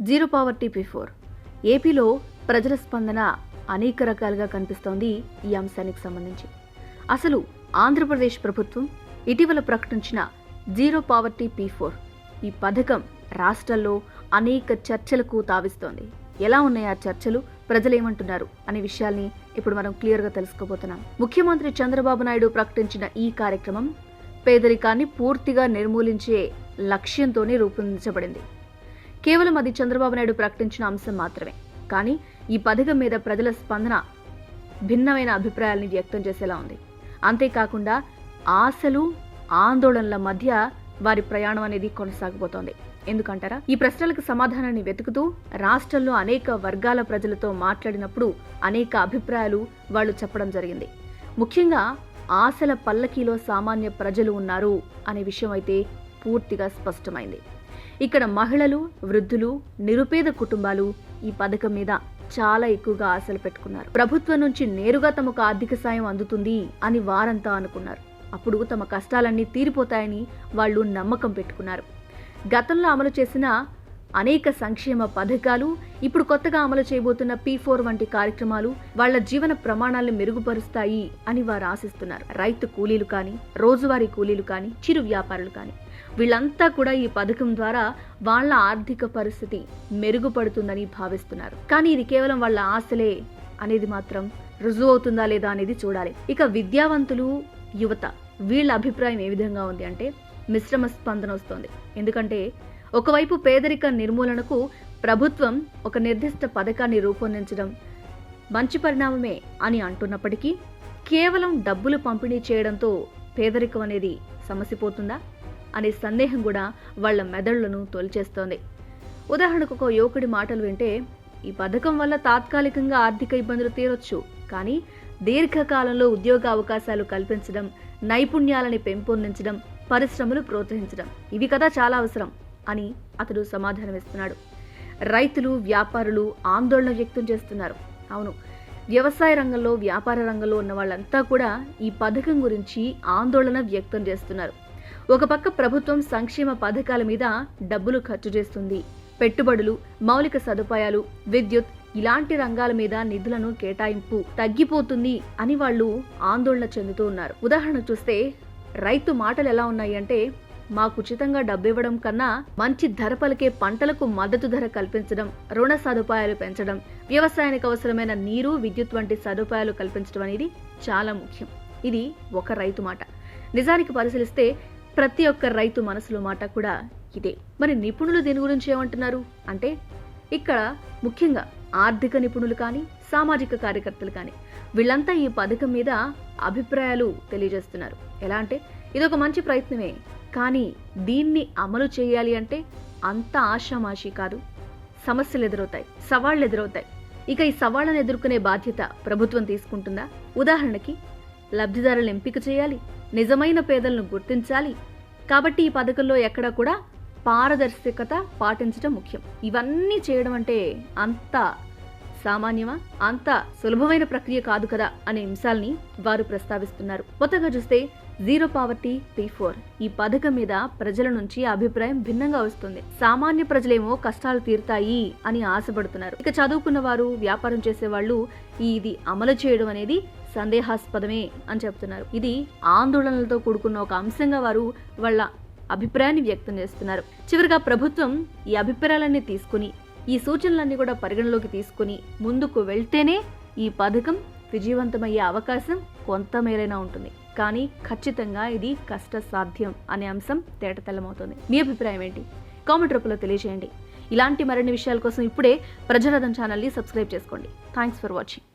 Zero poverty P4 ఏపీలో ప్రజల స్పందన అనేక రకాలుగా కనిపిస్తోంది. ఈ అంశానికి సంబంధించి అసలు ఆంధ్రప్రదేశ్ ప్రభుత్వం ఇటీవల ప్రకటించిన జీరో పావర్టీ P4 ఈ పథకం రాష్ట్రాల్లో అనేక చర్చలకు తావిస్తోంది. ఎలా ఉన్నాయి ఆ చర్చలు, ప్రజలేమంటున్నారు అనే విషయాల్ని ఇప్పుడు మనం క్లియర్గా తెలుసుకోబోతున్నాం. ముఖ్యమంత్రి చంద్రబాబు నాయుడు ప్రకటించిన ఈ కార్యక్రమం పేదరికాన్ని పూర్తిగా నిర్మూలించే లక్ష్యంతోనే రూపొందించబడింది. కేవలం అది చంద్రబాబు నాయుడు ప్రకటించిన అంశం మాత్రమే. కానీ ఈ పథకం మీద ప్రజల స్పందన భిన్నమైన అభిప్రాయాల్ని వ్యక్తం చేసేలా ఉంది. అంతేకాకుండా ఆశలు ఆందోళనల మధ్య వారి ప్రయాణం అనేది కొనసాగబోతోంది. ఎందుకంటారా? ఈ ప్రశ్నలకు సమాధానాన్ని వెతుకుతూ రాష్ట్రంలో అనేక వర్గాల ప్రజలతో మాట్లాడినప్పుడు అనేక అభిప్రాయాలు వాళ్ళు చెప్పడం జరిగింది. ముఖ్యంగా ఆశల పల్లకీలో సామాన్య ప్రజలు ఉన్నారు అనే విషయం అయితే పూర్తిగా స్పష్టమైంది. ఇక్కడ మహిళలు, వృద్ధులు, నిరుపేద కుటుంబాలు ఈ పథకం మీద చాలా ఎక్కువగా ఆశలు పెట్టుకున్నారు. ప్రభుత్వం నుంచి నేరుగా తమకు ఆర్థిక సాయం అందుతుంది అని వారంతా అనుకున్నారు. అప్పుడు తమ కష్టాలన్నీ తీరిపోతాయని వాళ్ళు నమ్మకం పెట్టుకున్నారు. గతంలో అమలు చేసిన అనేక సంక్షేమ పథకాలు, ఇప్పుడు కొత్తగా అమలు చేయబోతున్న P4 వంటి కార్యక్రమాలు వాళ్ల జీవన ప్రమాణాలను మెరుగుపరుస్తాయి అని వారు ఆశిస్తున్నారు. రైతు కూలీలు కానీ, రోజువారీ కూలీలు కానీ, చిరు వ్యాపారులు కానీ వీళ్ళంతా కూడా ఈ పథకం ద్వారా వాళ్ల ఆర్థిక పరిస్థితి మెరుగుపడుతుందని భావిస్తున్నారు. కానీ ఇది కేవలం వాళ్ళ ఆశలే అనేది మాత్రం రుజువు అవుతుందా లేదా అనేది చూడాలి. ఇక విద్యావంతులు, యువత వీళ్ళ అభిప్రాయం ఏ విధంగా ఉంది అంటే మిశ్రమ స్పందన వస్తోంది. ఎందుకంటే ఒకవైపు పేదరిక నిర్మూలనకు ప్రభుత్వం ఒక నిర్దిష్ట పథకాన్ని రూపొందించడం మంచి పరిణామమే అని అంటున్నప్పటికీ కేవలం డబ్బులు పంపిణీ చేయడంతో పేదరికం అనేది సమసిపోతుందా అనే సందేహం కూడా వాళ్ల మెదళ్లను తొలిచేస్తోంది. ఉదాహరణకు ఒక యువకుడి మాటలు వింటే, ఈ పథకం వల్ల తాత్కాలికంగా ఆర్థిక ఇబ్బందులు తీరొచ్చు, కానీ దీర్ఘకాలంలో ఉద్యోగ అవకాశాలు కల్పించడం, నైపుణ్యాలని పెంపొందించడం, పరిశ్రమలు ప్రోత్సహించడం ఇవి కదా చాలా అవసరం అని అతడు సమాధానమిస్తున్నాడు. రైతులు, వ్యాపారులు ఆందోళన వ్యక్తం చేస్తున్నారు. అవును, వ్యవసాయ రంగంలో, వ్యాపార రంగంలో ఉన్న వాళ్ళంతా కూడా ఈ పథకం గురించి ఆందోళన వ్యక్తం చేస్తున్నారు. ఒక పక్క ప్రభుత్వం సంక్షేమ పథకాల మీద డబ్బులు ఖర్చు చేస్తుంది, పెట్టుబడులు, మౌలిక సదుపాయాలు, విద్యుత్ ఇలాంటి రంగాల మీద నిధులను కేటాయింపు తగ్గిపోతుంది అని వాళ్ళు ఆందోళన చెందుతూ ఉన్నారు. ఉదాహరణ చూస్తే రైతు మాటలు ఎలా ఉన్నాయి అంటే, మాకు ఉచితంగా డబ్బివ్వడం కన్నా మంచి ధర పలికే పంటలకు మద్దతు ధర కల్పించడం, రుణ సదుపాయాలు పెంచడం, వ్యవసాయానికి అవసరమైన నీరు, విద్యుత్ వంటి సదుపాయాలు కల్పించడం అనేది చాలా ముఖ్యం. ఇది ఒక రైతు మాట. నిజానికి పరిశీలిస్తే ప్రతి ఒక్క రైతు మనసులో మాట కూడా ఇదే. మరి నిపుణులు దీని గురించి ఏమంటున్నారు అంటే, ఇక్కడ ముఖ్యంగా ఆర్థిక నిపుణులు కానీ, సామాజిక కార్యకర్తలు కానీ వీళ్ళంతా ఈ పథకం మీద అభిప్రాయాలు తెలియజేస్తున్నారు. ఎలా అంటే, ఇదొక మంచి ప్రయత్నమే, కానీ దీన్ని అమలు చేయాలి అంటే అంత ఆషామాషి కాదు. సమస్యలు ఎదురవుతాయి, సవాళ్లు ఎదురవుతాయి. ఇక ఈ సవాళ్లను ఎదుర్కొనే బాధ్యత ప్రభుత్వం తీసుకుంటుందా? ఉదాహరణకి లబ్ధిదారులను ఎంపిక చేయాలి, నిజమైన పేదలను గుర్తించాలి. కాబట్టి ఈ పథకంలో ఎక్కడా కూడా పారదర్శకత పాటించడం ముఖ్యం. ఇవన్నీ చేయడం అంటే అంత సామాన్యమా? అంత సులభమైన ప్రక్రియ కాదు కదా అనే అంశాల్ని వారు ప్రస్తావిస్తున్నారు. మొత్తంగా చూస్తే జీరో పావర్టీ P4 ఈ పథకం మీద ప్రజల నుంచి అభిప్రాయం భిన్నంగా వస్తుంది. సామాన్య ప్రజలేమో కష్టాలు తీరుతాయి అని ఆశపడుతున్నారు. ఇక చదువుకున్న వారు, వ్యాపారం చేసేవాళ్ళు ఇది అమలు చేయడం అనేది సందేహాస్పదమే అని చెప్తున్నారు. ఇది ఆందోళనలతో కూడుకున్న ఒక అంశంగా వారు వాళ్ళ అభిప్రాయాన్ని వ్యక్తం చేస్తున్నారు. చివరిగా ప్రభుత్వం ఈ అభిప్రాయాలన్నీ తీసుకుని, ఈ సూచనలన్నీ కూడా పరిగణలోకి తీసుకుని ముందుకు వెళ్తేనే ఈ పథకం విజయవంతమయ్యే అవకాశం కొంతమేరైనా ఉంటుంది. కానీ ఖచ్చితంగా ఇది కష్టసాధ్యం అనే అంశం తేటతెల్లమవుతుంది. మీ అభిప్రాయం ఏంటి? కామెంట్ రూపంలో తెలియజేయండి. ఇలాంటి మరిన్ని విషయాల కోసం ఇప్పుడే ప్రజారథం ఛానల్ని సబ్స్క్రైబ్ చేసుకోండి. Thanks for watching.